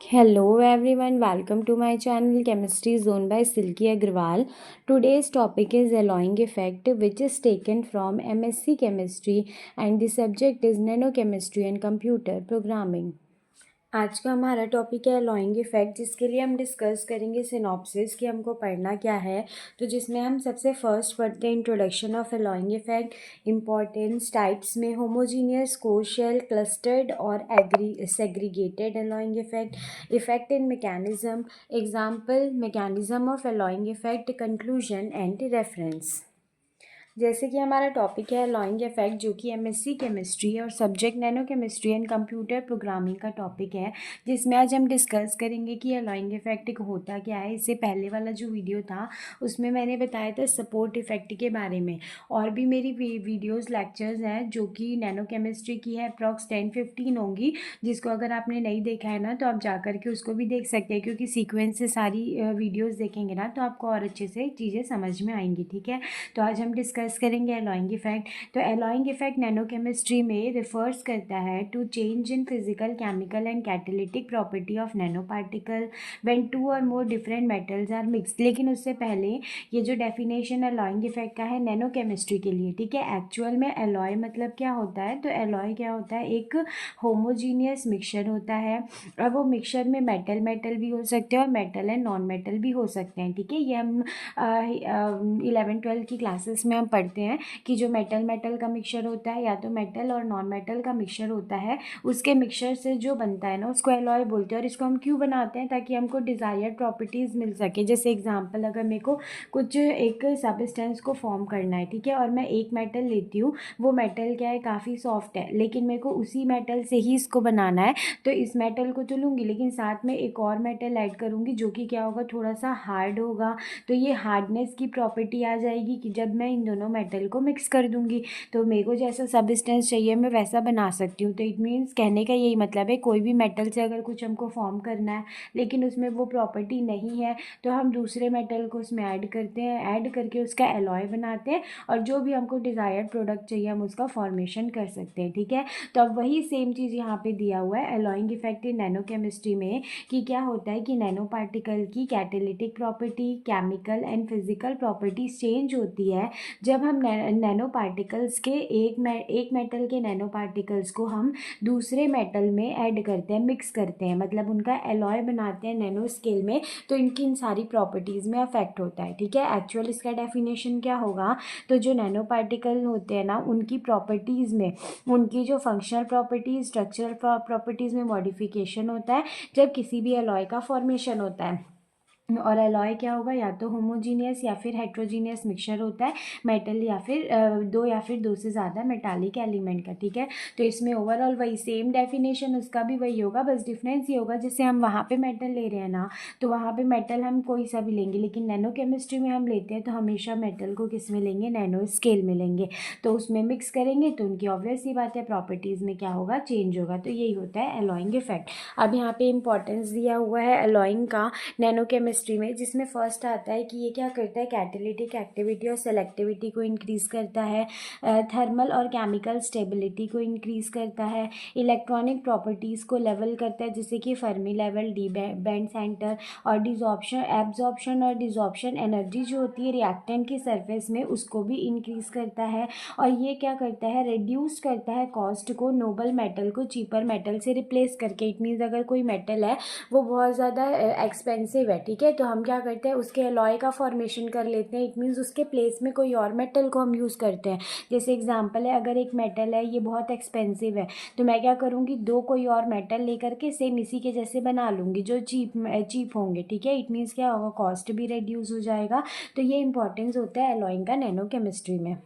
Hello everyone, welcome to my channel Chemistry Zone by Silky Agrawal. Today's topic is alloying effect, which is taken from MSc Chemistry, and the subject is nanochemistry and computer programming. आज का हमारा topic है alloying effect, जिसके लिए हम discuss करेंगे synopsis कि हमको पढ़ना क्या है। तो जिसमें हम सबसे फर्स्ट पढ़ते हैं introduction of alloying effect, importance, types में होमोजीनियस, कोशल, क्लस्टर्ड और segregated alloying effect, effect in mechanism, example mechanism of alloying effect, conclusion and reference. जैसे कि हमारा टॉपिक है अलॉइंग इफेक्ट, जो कि एमएससी केमिस्ट्री है और subject nano chemistry and computer programming का टॉपिक है, जिसमें आज हम डिस्कस करेंगे कि अलॉइंग इफेक्ट होता क्या है। इससे पहले वाला जो वीडियो था उसमें मैंने बताया था सपोर्ट इफेक्ट के बारे में। और भी मेरी वीडियोज़ लेक्चर्स हैं जो कि नैनो केमिस्ट्री की है, अप्रॉक्स 10-15 होंगी, जिसको अगर आपने नहीं देखा है ना तो आप जा करके उसको भी देख सकते हैं, क्योंकि सीक्वेंस से सारी वीडियोज़ देखेंगे ना तो आपको और अच्छे से चीज़ें समझ में आएंगी। ठीक है, तो आज हम डिस्कस करेंगे अलॉइंग इफेक्ट। तो अलॉइंग इफेक्ट नैनो केमिस्ट्री में रिफर्स करता है to change in physical, chemical and catalytic property of nano particle when two और more different metals are mixed. लेकिन उससे पहले ये जो डेफिनेशन अलॉइंग इफेक्ट का है नैनो केमिस्ट्री के लिए, ठीक है, एक्चुअल में अलॉय मतलब क्या होता है। तो अलॉय क्या होता है, एक होमोजीनियस मिक्सचर होता है। और वो मिक्सचर में मेटल मेटल भी हो सकते हैं और मेटल एंड नॉन मेटल भी हो सकते हैं। ठीक है, ये हम 11-12 की क्लासेस में हम पढ़ते हैं कि जो मेटल मेटल का मिक्सचर होता है या तो मेटल और नॉन मेटल का मिक्सचर होता है, उसके मिक्सचर से जो बनता है ना उसको अलॉय बोलते हैं। और इसको हम क्यों बनाते हैं, ताकि हमको डिज़ायर्ड प्रॉपर्टीज़ मिल सके। जैसे एग्जांपल, अगर मेरे को कुछ एक सब्सटेंस को फॉर्म करना है, ठीक है, और मैं एक मेटल लेती हूँ, वो मेटल क्या है, काफ़ी सॉफ्ट है, लेकिन मेरे को उसी मेटल से ही इसको बनाना है, तो इस मेटल को तो लूँगी, लेकिन साथ में एक और मेटल ऐड करूँगी जो कि क्या होगा, थोड़ा सा हार्ड होगा। तो ये हार्डनेस की प्रॉपर्टी आ जाएगी कि जब मैं इन दोनों मेटल को मिक्स कर दूंगी तो मेरे को जैसा सब्सटेंस चाहिए मैं वैसा बना सकती हूँ। तो इट मीन्स कहने का यही मतलब है, कोई भी मेटल से अगर कुछ हमको फॉर्म करना है लेकिन उसमें वो प्रॉपर्टी नहीं है, तो हम दूसरे मेटल को उसमें ऐड करते हैं, ऐड करके उसका एलॉय बनाते हैं, और जो भी हमको डिज़ायर्ड प्रोडक्ट चाहिए हम उसका फॉर्मेशन कर सकते हैं। ठीक है, तो अब वही सेम चीज़ यहाँ पे दिया हुआ है alloying effect in nano chemistry में, कि क्या होता है कि नैनो पार्टिकल की catalytic property, chemical and physical properties change होती है जब हम नैनो पार्टिकल्स के एक मेटल के नैनो पार्टिकल्स को हम दूसरे मेटल में ऐड करते हैं, मिक्स करते हैं, मतलब उनका एलॉय बनाते हैं नैनो स्केल में। तो इनकी इन सारी प्रॉपर्टीज़ में अफेक्ट होता है। ठीक है, एक्चुअल इसका डेफिनेशन क्या होगा, तो जो नैनो पार्टिकल होते हैं ना उनकी प्रॉपर्टीज़ में, उनकी जो फंक्शनल प्रॉपर्टीज, स्ट्रक्चरल प्रॉपर्टीज़ में मॉडिफिकेशन होता है जब किसी भी एलॉय का फॉर्मेशन होता है। और एलॉय क्या होगा, या तो होमोजीनियस या फिर हेट्रोजीनियस मिक्सचर होता है, मेटल या फिर दो से ज़्यादा मेटालिक एलिमेंट का। ठीक है, तो इसमें ओवरऑल वही सेम डेफिनेशन उसका भी वही होगा, बस डिफरेंस ये होगा जैसे हम वहाँ पे मेटल ले रहे हैं ना, तो वहाँ पे मेटल हम कोई सा भी लेंगे, लेकिन नैनो केमिस्ट्री में हम लेते हैं तो हमेशा मेटल को किस में लेंगे, नैनो स्केल में लेंगे। तो उसमें मिक्स करेंगे तो उनकी ऑब्वियस सी बात है प्रॉपर्टीज़ में क्या होगा, चेंज होगा। तो यही होता है एलॉइंग इफेक्ट। अब यहाँ पे इंपॉर्टेंस दिया हुआ है एलॉइंग का नैनो केमिस्ट्री में, जिसमें फर्स्ट आता है कि ये क्या करता है, कैटालिटिक एक्टिविटी और सेलेक्टिविटी को इंक्रीज़ करता है, थर्मल और केमिकल स्टेबिलिटी को इंक्रीज़ करता है, इलेक्ट्रॉनिक प्रॉपर्टीज़ को लेवल करता है, जैसे कि Fermi level, D band centre, और डिजॉर्प्शन, एब्जॉर्प्शन और डिजॉर्प्शन एनर्जी जो होती है रिएक्टेंट की सरफेस में, उसको भी इंक्रीज़ करता है। और ये क्या करता है, रिड्यूस करता है कॉस्ट को, नोबल मेटल को चीपर मेटल से रिप्लेस करके। इट मीन्स अगर कोई मेटल है वो बहुत ज़्यादा एक्सपेंसिव है, ठीक है, तो हम क्या करते हैं, उसके अलॉय का फॉर्मेशन कर लेते हैं। इट मीन्स उसके प्लेस में कोई और मेटल को हम यूज़ करते हैं। जैसे एग्जांपल है, अगर एक मेटल है ये बहुत एक्सपेंसिव है, तो मैं क्या करूँगी, दो कोई और मेटल लेकर के सेम इसी के जैसे बना लूँगी जो चीप होंगे। ठीक है, इट मीन्स क्या होगा, कॉस्ट भी रिड्यूस हो जाएगा। तो ये इंपॉर्टेंस होता है अलॉइंग का नैनो केमिस्ट्री में।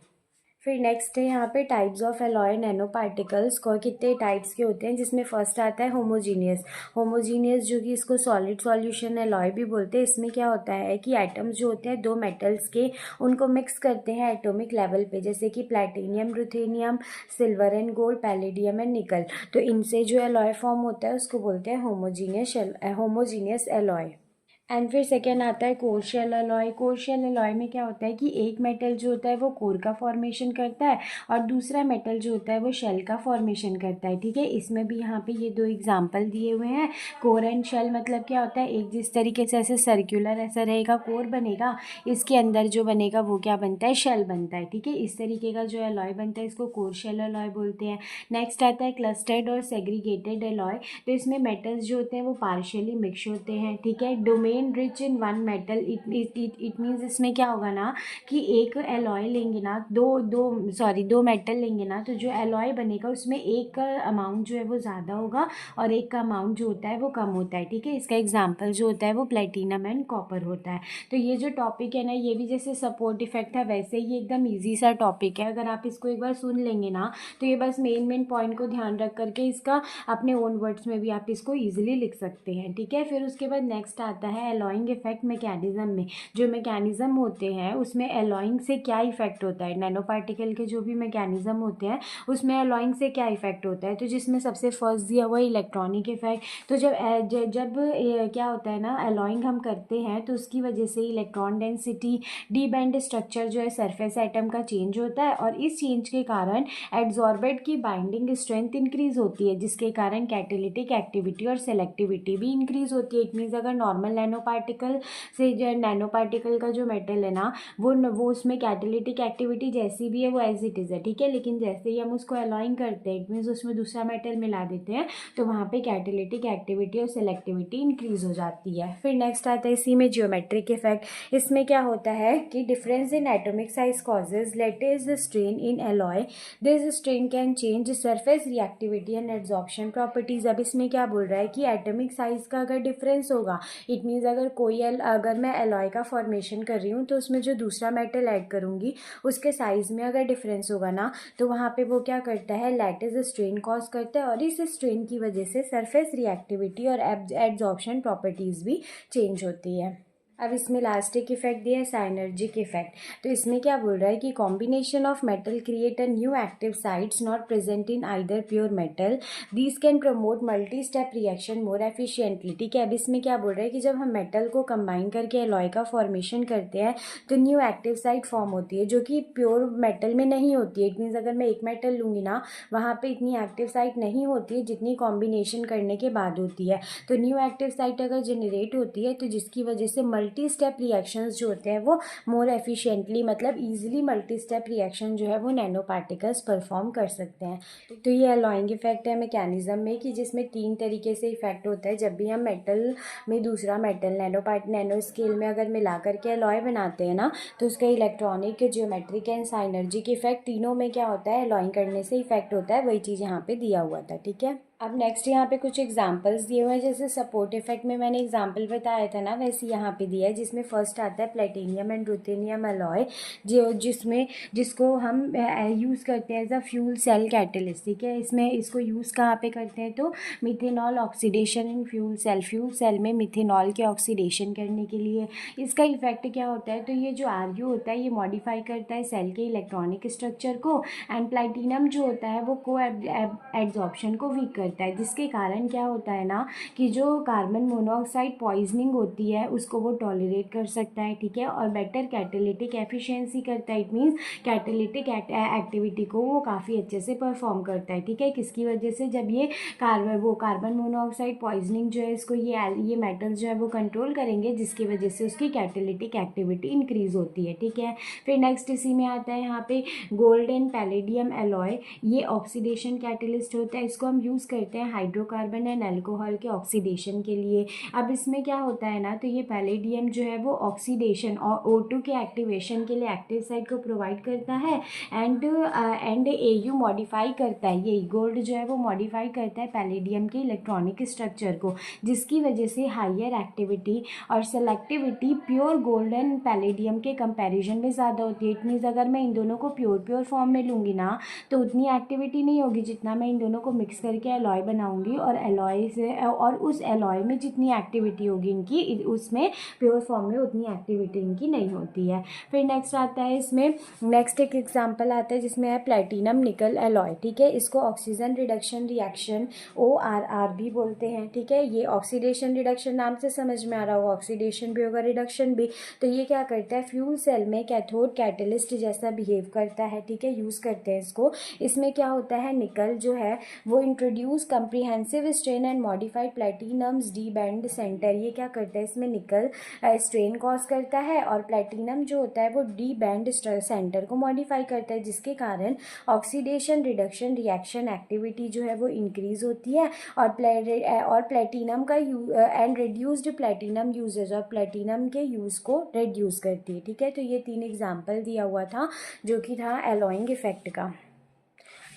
फिर नेक्स्ट है यहाँ पे types of alloy nano particles को, कितने टाइप्स के होते हैं, जिसमें फर्स्ट आता है होमोजीनियस। होमोजीनियस जो कि इसको सॉलिड सॉल्यूशन एलॉय भी बोलते हैं। इसमें क्या होता है कि एटम्स जो होते हैं दो मेटल्स के, उनको मिक्स करते हैं एटॉमिक लेवल पे, जैसे कि platinum, ruthenium, silver and gold, palladium and निकल। तो इनसे जो एलॉय फॉर्म होता है उसको बोलते हैं होमोजीनियस एलॉय। एंड फिर सेकेंड आता है core shell alloy. Core shell alloy में क्या होता है कि एक मेटल जो होता है वो कोर का फॉर्मेशन करता है और दूसरा मेटल जो होता है वो शेल का फॉर्मेशन करता है। ठीक है, इसमें भी यहाँ पे ये दो एग्जांपल दिए हुए हैं। कोर एंड शेल मतलब क्या होता है, एक जिस तरीके से ऐसे सर्कुलर ऐसा रहेगा कोर बनेगा, इसके अंदर जो बनेगा वो क्या बनता है, शेल बनता है। ठीक है, इस तरीके का जो अलॉय बनता है इसको कोर शेल अलॉय बोलते हैं। नेक्स्ट आता है क्लस्टर्ड और सेग्रीगेटेड अलॉय। तो इसमें मेटल्स जो होते हैं वो पार्शियली मिक्स होते हैं। ठीक है, domain rich in one metal, it means इसमें क्या होगा ना कि एक एलॉय लेंगे ना, दो मेटल लेंगे ना, तो जो एलॉय बनेगा उसमें एक का अमाउंट जो है वो ज़्यादा होगा और एक का अमाउंट जो होता है वो कम होता है। ठीक है, इसका एग्जाम्पल जो होता है वो प्लेटिनम एंड कॉपर होता है। तो ये जो टॉपिक है ना, ये भी जैसे सपोर्ट इफेक्ट है वैसे ही एकदम ईजी सा टॉपिक है। अगर आप इसको एक बार सुन लेंगे ना तो ये बस मेन पॉइंट को ध्यान रख करके इसका अपने ओन वर्ड्स में भी आप इसको ईजिली लिख सकते हैं। ठीक है, फिर उसके बाद नेक्स्ट आता है एलॉइंग इफेक्ट मैकेनिज्म में। जो मैकेनिज्म होते हैं उसमें एलॉइंग से क्या इफेक्ट होता है, नैनो पार्टिकल के जो भी मैकेनिज्म होते हैं उसमें एलॉइंग से क्या इफेक्ट होता है। तो जिसमें सबसे फर्स्ट दिया हुआ इलेक्ट्रॉनिक इफेक्ट। तो जब क्या होता है ना, एलॉइंग हम करते हैं तो उसकी वजह से electron density, D band structure जो है सरफेस एटम का चेंज होता है और इस चेंज के कारण एड्सॉर्बेंट की बाइंडिंग स्ट्रेंथ इंक्रीज होती है, जिसके कारण कैटेलिटिक एक्टिविटी और सेलेक्टिविटी भी इंक्रीज होती है। इट मीन्स अगर नॉर्मल नैनो पार्टिकल से जो नैनो पार्टिकल का जो मेटल है ना वो उसमें कैटेलिटिक एक्टिविटी जैसी भी है वो एज इट इज़ है। ठीक है, लेकिन जैसे ही हम उसको अलॉइंग करते हैं, इट मीन्स उसमें दूसरा मेटल मिला देते हैं, तो वहाँ पे कैटेलिटिक एक्टिविटी और सेलेक्टिविटी इंक्रीज हो जाती है। फिर नेक्स्ट आता है इसी में जियोमेट्रिक इफेक्ट। इसमें क्या होता है कि difference in atomic size causes latest strain in alloy. This strain can change surface reactivity and adsorption properties. अब इसमें क्या बोल रहा है कि एटॉमिक साइज का अगर डिफरेंस होगा, इट मीन्स अगर मैं एलॉय का फॉर्मेशन कर रही हूँ तो उसमें जो दूसरा मेटल ऐड करूँगी उसके साइज में अगर डिफरेंस होगा ना, तो वहाँ पे वो क्या करता है, लैटिस स्ट्रेन कॉज करता है और इस स्ट्रेन की वजह से सरफेस रिएक्टिविटी और एड्सॉर्प्शन प्रॉपर्टीज भी चेंज होती है। अब इसमें लास्ट एक इफेक्ट दिया है साइनर्जिक इफेक्ट। तो इसमें क्या बोल रहा है कि combination of metal create a new active sites not present in either pure metal, these can promote multi step reaction more efficiently. ठीक है, अब इसमें क्या बोल रहा है कि जब हम मेटल को कंबाइन करके एलॉय का फॉर्मेशन करते हैं तो न्यू एक्टिव साइट फॉर्म होती है जो कि प्योर मेटल में नहीं होती है। इट मीन्स अगर मैं एक मेटल लूँगी ना, वहाँ पर इतनी एक्टिव साइट नहीं होती है जितनी कॉम्बिनेशन करने के बाद होती है। तो न्यू एक्टिव साइट अगर जनरेट होती है तो जिसकी वजह से मल्टी स्टेप रिएक्शंस जो होते हैं वो मोर एफिशिएंटली, मतलब इजीली मल्टी स्टेप रिएक्शन जो है वो नैनो पार्टिकल्स परफॉर्म कर सकते हैं। तो ये अलॉइंग इफेक्ट है मैकेनिज्म में कि जिसमें 3 तरीके से इफेक्ट होता है। जब भी हम मेटल में दूसरा मेटल नैनो स्केल में अगर मिला करके अलॉय बनाते हैं ना, तो उसका इलेक्ट्रॉनिक, जियोमेट्रिक एंड साइनर्जिक इफेक्ट तीनों में क्या होता है, अलॉइंग करने से इफेक्ट होता है। वही चीज़ यहाँ पे दिया हुआ था। ठीक है, अब नेक्स्ट यहाँ पे कुछ एग्जांपल्स दिए हुए हैं। जैसे सपोर्ट इफेक्ट में मैंने एग्जांपल बताया था ना, वैसे यहाँ पे दिया है, जिसमें फर्स्ट आता है प्लेटिनियम एंड रुथेनियम अलॉय, जिसको हम यूज़ करते हैं as a fuel cell catalyst. ठीक है, इसमें इसको यूज़ कहाँ पे करते हैं, तो methanol oxidation in fuel cell में मिथेनॉल के ऑक्सीडेशन करने के लिए। इसका इफेक्ट क्या होता है, तो ये जो आरयू होता है ये मॉडिफाई करता है सेल के इलेक्ट्रॉनिक स्ट्रक्चर को, एंड प्लेटिनम जो होता है वो को एड्सॉर्प्शन को वीक करता है, जिसके कारण क्या होता है ना कि जो कार्बन मोनोऑक्साइड पॉइजनिंग होती है उसको वो टॉलरेट कर सकता है। ठीक है, और बेटर कैटेलिटिक एफिशिएंसी करता है। इट मीन्स कैटेलिटिक एक्टिविटी को वो काफ़ी अच्छे से परफॉर्म करता है। ठीक है, किसकी वजह से, जब ये कार्बन मोनोऑक्साइड पॉइजनिंग जो है इसको ये मेटल्स जो है वो कंट्रोल करेंगे, जिसकी वजह से उसकी कैटेलिटिक एक्टिविटी इंक्रीज होती है। ठीक है, फिर नेक्स्ट इसी में आता है यहाँ पे गोल्ड एंड पैलेडियम एलॉय। ये ऑक्सीडेशन कैटलिस्ट होता है, इसको हम यूज़ करते हैं हाइड्रोकार्बन एंड अल्कोहल के ऑक्सीडेशन के लिए। अब इसमें क्या होता है ना, तो ये पैलेडियम जो है वो ऑक्सीडेशन और O2 के एक्टिवेशन के लिए एक्टिव साइट को प्रोवाइड करता है, एंड AU मॉडिफाई करता है। ये गोल्ड जो है वो मॉडिफाई करता है पैलेडियम के इलेक्ट्रॉनिक स्ट्रक्चर को, जिसकी वजह से हायर एक्टिविटी और selectivity pure gold and palladium के कंपैरिजन में ज़्यादा होती है। इट मीन्स अगर मैं इन दोनों को प्योर फॉर्म में लूँगी ना तो उतनी एक्टिविटी नहीं होगी जितना मैं इन दोनों को मिक्स करके अलॉय एलॉय बनाऊंगी और एलॉय से और उस एलॉय में जितनी एक्टिविटी होगी इनकी उसमें प्योर फॉर्म में उतनी एक्टिविटी इनकी नहीं होती है। फिर नेक्स्ट आता है इसमें, नेक्स्ट एक एग्जांपल आता है जिसमें है प्लेटिनम निकल एलॉय। ठीक है, इसको ऑक्सीजन रिडक्शन रिएक्शन ORR भी बोलते हैं। ठीक है, ये ऑक्सीडेशन रिडक्शन नाम से समझ में आ रहा होगा, ऑक्सीडेशन भी होगा रिडक्शन भी। तो ये क्या करता है, फ्यूल सेल में कैथोड कैटलिस्ट जैसा बिहेव करता है। ठीक है, यूज़ करते हैं इसको। इसमें क्या होता है, निकल जो है वो introduce comprehensive strain and modified platinums D band centre. ये क्या करता है, इसमें निकल स्ट्रेन कॉज करता है और प्लेटिनम जो होता है वो डी बैंड सेंटर को मॉडिफाई करता है, जिसके कारण ऑक्सीडेशन रिडक्शन रिएक्शन एक्टिविटी जो है वो इंक्रीज होती है और प्लेटिनम का एंड रिड्यूस्ड प्लेटिनम यूजेज और प्लेटिनम के यूज़ को रिड्यूस करती है। ठीक है, तो ये 3 एग्जाम्पल दिया हुआ था जो कि था एलॉइंग इफेक्ट का।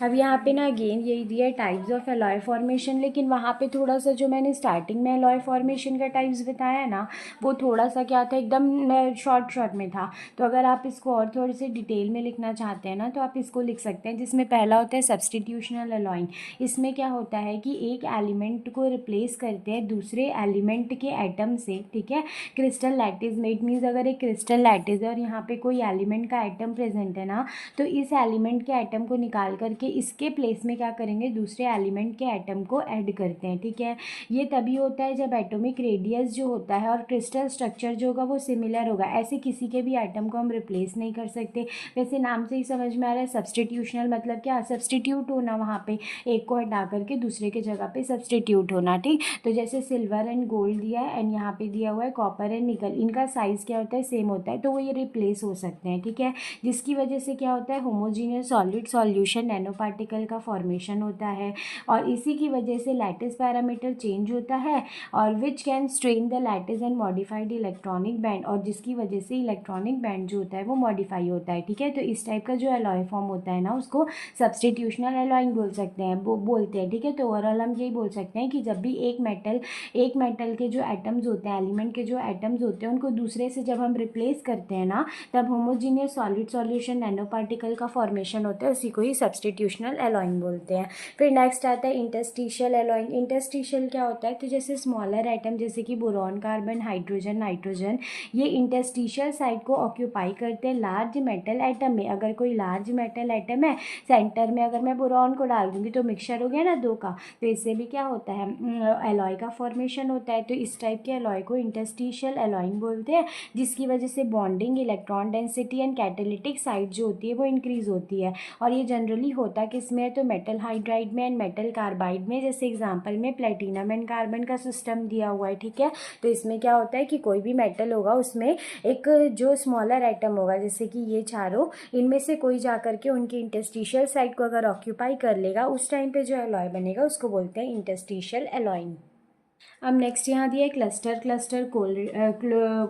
अब यहाँ पे ना अगेन यही दिया है टाइप्स ऑफ एलॉय फॉर्मेशन, लेकिन वहाँ पे थोड़ा सा जो मैंने स्टार्टिंग में एलॉय फॉर्मेशन का टाइप्स बताया ना, वो थोड़ा सा क्या था, एकदम शॉर्ट में था। तो अगर आप इसको और थोड़े से डिटेल में लिखना चाहते हैं ना, तो आप इसको लिख सकते हैं, जिसमें पहला होता है सब्सटीट्यूशनल एलॉइंग। इसमें क्या होता है कि एक एलिमेंट को रिप्लेस करते हैं दूसरे एलिमेंट के एटम से। ठीक है, क्रिस्टल लैटिस में, इट मीन्स अगर एक क्रिस्टल लैटिस है और यहाँ पे कोई एलिमेंट का एटम प्रेजेंट है ना, तो इस एलिमेंट के एटम को निकाल करके इसके प्लेस में क्या करेंगे, दूसरे एलिमेंट के एटम को ऐड करते हैं। ठीक है, ये तभी होता है जब एटॉमिक रेडियस जो होता है और क्रिस्टल स्ट्रक्चर जो होगा वो सिमिलर होगा। ऐसे किसी के भी एटम को हम रिप्लेस नहीं कर सकते। वैसे नाम से ही समझ में आ रहा है सब्सटीट्यूशनल मतलब क्या, सब्सटीट्यूट होना, वहाँ पे एक को हटा करके दूसरे के जगह पे सब्सटीट्यूट होना। ठीक, तो जैसे सिल्वर एंड गोल्ड दिया है एंड यहाँ पे दिया हुआ है कॉपर एंड निकल, इनका साइज क्या होता है, सेम होता है, तो वो ये रिप्लेस हो सकते हैं। ठीक है, जिसकी वजह से क्या होता है, homogeneous solid solution nano particle का फॉर्मेशन होता है और इसी की वजह से लैटिस पैरामीटर चेंज होता है और which can strain the lattice and modified electronic band, और जिसकी वजह से इलेक्ट्रॉनिक बैंड जो होता है वो मॉडिफाई होता है। ठीक है, तो इस टाइप का जो एलॉय फॉर्म होता है ना, उसको सब्सटीट्यूशनल एलॉइंग बोल सकते हैं, बोलते हैं। ठीक है, तो ओवरऑल हम यही बोल सकते हैं कि जब भी एक मेटल के जो एटम्स होते हैं, एलिमेंट के जो एटम्स होते हैं, उनको दूसरे से जब हम रिप्लेस करते हैं ना, तब homogeneous solid solution nano particle का फॉर्मेशन होता है, उसी को ही सब्सटीट्यूशनल एलॉइंग बोलते हैं। फिर नेक्स्ट आता है इंटरस्टिशियल एलॉइंग। इंटरस्टिशियल क्या होता है, तो जैसे स्मॉलर एटम जैसे कि बोरॉन कार्बन हाइड्रोजन नाइट्रोजन, ये इंटरस्टिशियल साइड को ऑक्यूपाई करते हैं लार्ज मेटल एटम में। अगर कोई लार्ज मेटल एटम है, सेंटर में अगर मैं बोरॉन को डाल दूंगी तो मिक्सचर हो गया ना दो का, तो इससे भी क्या होता है, एलॉय का फॉर्मेशन होता है। तो इस टाइप के एलॉय को इंटरस्टिशियल एलॉइंग बोलते हैं, जिसकी वजह से bonding, electron density and catalytic side जो होती है वो इंक्रीज होती है। और ये जनरली होता किसमें है, तो मेटल हाइड्राइड में एंड मेटल कार्बाइड में, जैसे एग्जांपल में प्लेटिनम एंड कार्बन का सिस्टम दिया हुआ है। ठीक है, तो इसमें क्या होता है कि कोई भी मेटल होगा उसमें एक जो स्मॉलर एटम होगा, जैसे कि ये चारों, इनमें से कोई जा करके उनके इंटरस्टिशियल साइड को अगर ऑक्यूपाई कर लेगा, उस टाइम पे जो एलॉय बनेगा उसको बोलते हैं इंटरस्टिशियल एलॉइंग। अब नेक्स्ट यहाँ दिया है क्लस्टर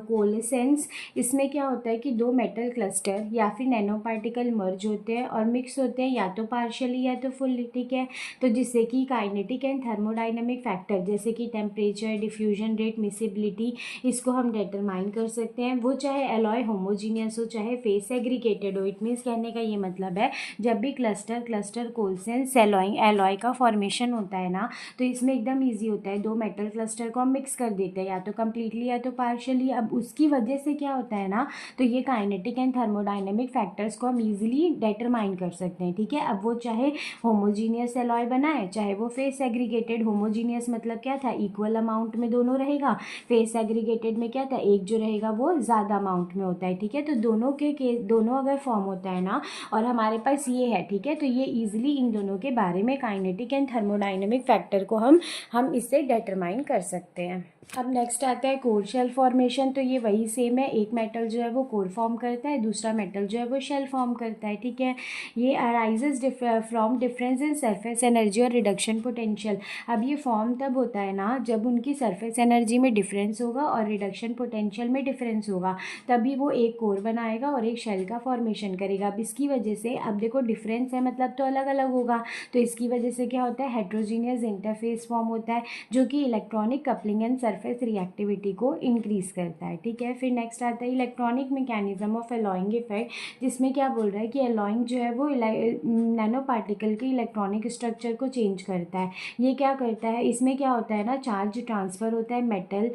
कोलेसेंस। इसमें क्या होता है कि दो मेटल क्लस्टर या फिर नैनो पार्टिकल मर्ज होते हैं और मिक्स होते हैं, या तो पार्शियली या तो फुल्ली। ठीक है, तो जिससे कि काइनेटिक एंड थर्मोडाइनमिक फैक्टर जैसे कि टेम्परेचर, डिफ्यूजन रेट, मिसिबिलिटी, इसको हम डिटरमाइन कर सकते हैं। वो चाहे एलॉय होमोजीनियस हो चाहे फेस एग्रीगेटेड हो। इट मीन्स कहने का ये मतलब है, जब भी क्लस्टर कोलेसेंस एलॉय का फॉर्मेशन होता है ना, तो इसमें एकदम ईजी होता है, दो मेटल क्लस्टर को हम मिक्स कर देते हैं, या तो कम्प्लीटली या तो पार्शियली। अब उसकी वजह से क्या होता है ना, तो ये काइनेटिक एंड थर्मोडाइनमिक फैक्टर्स को हम इजीली डिटरमाइन कर सकते हैं। ठीक है, अब वो चाहे होमोजीनियस एलॉय बनाए चाहे वो फेस एग्रीगेटेड। होमोजीनियस मतलब क्या था, इक्वल अमाउंट में दोनों रहेगा। फेस एग्रीगेटेड में क्या था, एक जो रहेगा वो ज़्यादा अमाउंट में होता है। ठीक है, तो दोनों अगर फॉर्म होता है ना और हमारे पास ये है, ठीक है, तो ये ईजिली इन दोनों के बारे में काइनेटिक एंड थर्मोडाइनमिक फैक्टर को हम इससे डिटरमाइन कर सकते हैं। अब नेक्स्ट आता है कोर शेल फॉर्मेशन। तो ये वही सेम है, एक मेटल जो है वो कोर फॉर्म करता है, दूसरा मेटल जो है वो शेल फॉर्म करता है। ठीक है, ये arises from difference in surface energy और रिडक्शन पोटेंशियल। अब ये फॉर्म तब होता है ना जब उनकी सरफेस एनर्जी में डिफरेंस होगा और रिडक्शन पोटेंशियल में डिफरेंस होगा, तभी वो एक कोर बनाएगा और एक शेल का फॉर्मेशन करेगा। अब इसकी वजह से, अब देखो डिफरेंस है मतलब तो अलग अलग होगा, तो इसकी वजह से क्या होता है, हेट्रोजीनियस इंटरफेस फॉर्म होता है, जो कि electron electronic coupling and surface reactivity को इंक्रीज करता है। ठीक है, फिर नेक्स्ट आता है electronic mechanism of alloying effect, जिसमें क्या बोल रहा है कि एलॉइंग जो है वो नैनो पार्टिकल के इलेक्ट्रॉनिक स्ट्रक्चर को चेंज करता है। ये क्या करता है, इसमें क्या होता है ना, चार्ज ट्रांसफ़र होता है, मेटल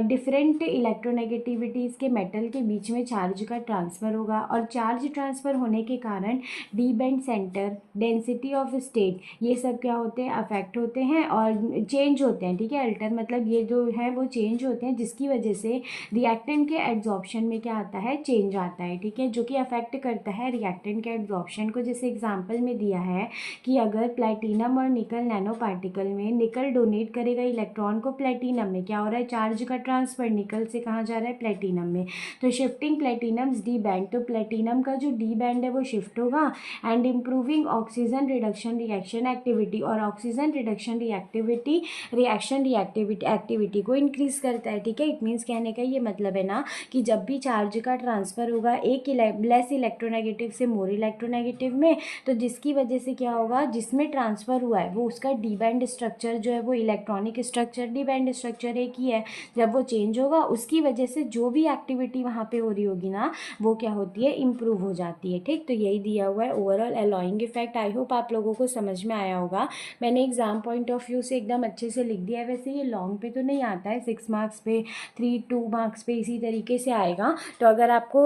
डिफरेंट इलेक्ट्रोनेगेटिविटीज़ के मेटल के बीच में चार्ज का ट्रांसफ़र होगा, और चार्ज ट्रांसफ़र होने के कारण D band centre, density of state, ये सब क्या होते हैं, अफेक्ट होते हैं और चेंज होते हैं। ठीक है, अल्टर मतलब ये जो है वो चेंज होते हैं, जिसकी वजह से रिएक्टेंट के एड्जॉर्प्शन में क्या आता है, चेंज आता है। ठीक है, जो कि अफेक्ट करता है रिएक्टेंट के एड्जॉर्प्शन को। जैसे एग्जांपल में दिया है कि अगर प्लेटिनम और निकल नैनो पार्टिकल में निकल डोनेट करेगा इलेक्ट्रॉन को प्लेटिनम में, क्या हो रहा है, चार्ज का ट्रांसफर निकल से कहाँ जा रहा है, प्लेटिनम में। तो शिफ्टिंग प्लेटिनम्स डी बैंड, तो प्लेटिनम का जो डी बैंड है वो शिफ्ट होगा, and improving oxygen reduction reaction activity, और ऑक्सीजन रिडक्शन रिएक्शन एक्टिविटी को इंक्रीज करता है। ठीक है, इट मीन्स कहने का ये मतलब है ना कि जब भी चार्ज का ट्रांसफर होगा एक लेस इलेक्ट्रोनेगेटिव से मोर इलेक्ट्रोनेगेटिव में, तो जिसकी वजह से क्या होगा, जिसमें ट्रांसफर हुआ है वो उसका डी बैंड स्ट्रक्चर जो है वो electronic structure, D band structure एक ही है, जब वो चेंज होगा उसकी वजह से जो भी एक्टिविटी वहाँ पे हो रही होगी ना, वो क्या होती है, इम्प्रूव हो जाती है। ठीक, तो यही दिया हुआ है overall alloying effect. I hope आप लोगों को समझ में आया होगा। मैंने एग्जाम पॉइंट ऑफ व्यू से एकदम अच्छे से लिख दिया है। वैसे ये लॉन्ग पे तो नहीं आता है, 6 मार्क्स पे, 2 मार्क्स पे इसी तरीके से आएगा। तो अगर आपको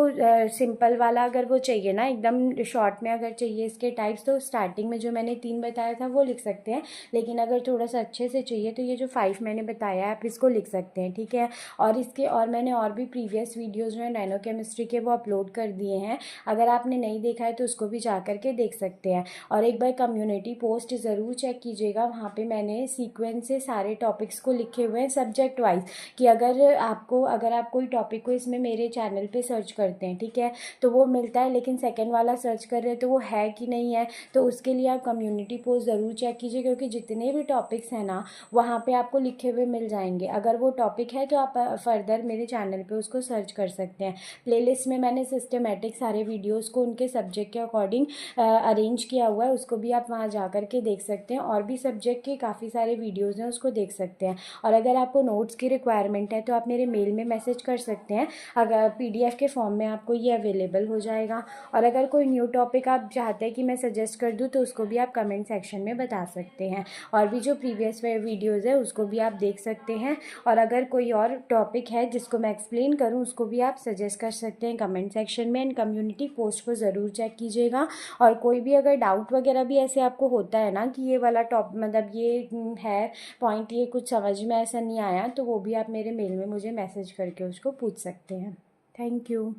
सिंपल वाला अगर वो चाहिए ना, एकदम शॉर्ट में अगर चाहिए इसके टाइप्स, तो स्टार्टिंग में जो मैंने 3 बताया था वो लिख सकते हैं, लेकिन अगर थोड़ा सा अच्छे से चाहिए तो ये जो 5 मैंने बताया आप इसको लिख सकते हैं। ठीक है, और इसके और मैंने और भी प्रीवियस वीडियोज़ जो है नैनो केमिस्ट्री के वो अपलोड कर दिए हैं, अगर आपने नहीं देखा है तो उसको भी जा करके देख सकते हैं। और एक बार कम्युनिटी पोस्ट ज़रूर चेक कीजिएगा, वहाँ पे मैंने सीक्वेंस से सारे टॉपिक्स को लिखे हुए हैं सब्जेक्ट वाइज, कि अगर आप कोई टॉपिक को इसमें मेरे चैनल पे सर्च करते हैं, ठीक है, तो वो मिलता है, लेकिन सेकंड वाला सर्च कर रहे हैं तो वो है कि नहीं है, तो उसके लिए आप कम्युनिटी पोस्ट ज़रूर चेक कीजिए, क्योंकि जितने भी टॉपिक्स हैं ना वहाँ पे आपको लिखे हुए मिल जाएंगे। अगर वो टॉपिक है तो आप फर्दर मेरे चैनल पे उसको सर्च कर सकते हैं। प्लेलिस्ट में मैंने सिस्टमेटिक सारे वीडियोज़ को उनके सब्जेक्ट के अकॉर्डिंग अरेंज किया हुआ है, उसको भी आप वहाँ जा करके देख सकते हैं। और भी सब्जेक्ट के काफ़ी सारे वीडियोज़ हैं, उसको देख सकते हैं। और अगर आपको नोट्स की रिक्वायरमेंट है तो आप मेरे मेल में मैसेज कर सकते हैं, अगर PDF के फॉर्म में आपको ये अवेलेबल हो जाएगा। और अगर कोई न्यू टॉपिक आप चाहते हैं कि मैं सजेस्ट कर दूँ तो उसको भी आप कमेंट सेक्शन में बता सकते हैं। और भी जो प्रीवियस वीडियोज़ है उसको भी आप देख सकते हैं। और अगर कोई और टॉपिक है जिसको मैं एक्सप्लेन करूँ उसको भी आप सजेस्ट कर सकते हैं कमेंट सेक्शन में। एंड कम्युनिटी पोस्ट को ज़रूर चेक कीजिएगा। और कोई भी अगर डाउट वगैरह भी ऐसे आपको होता है ना कि ये वाला मतलब ये है पॉइंट, ये कुछ समझ में ऐसा नहीं आया, तो वो भी आप मेरे मेल में मुझे मैसेज करके उसको पूछ सकते हैं। Thank you.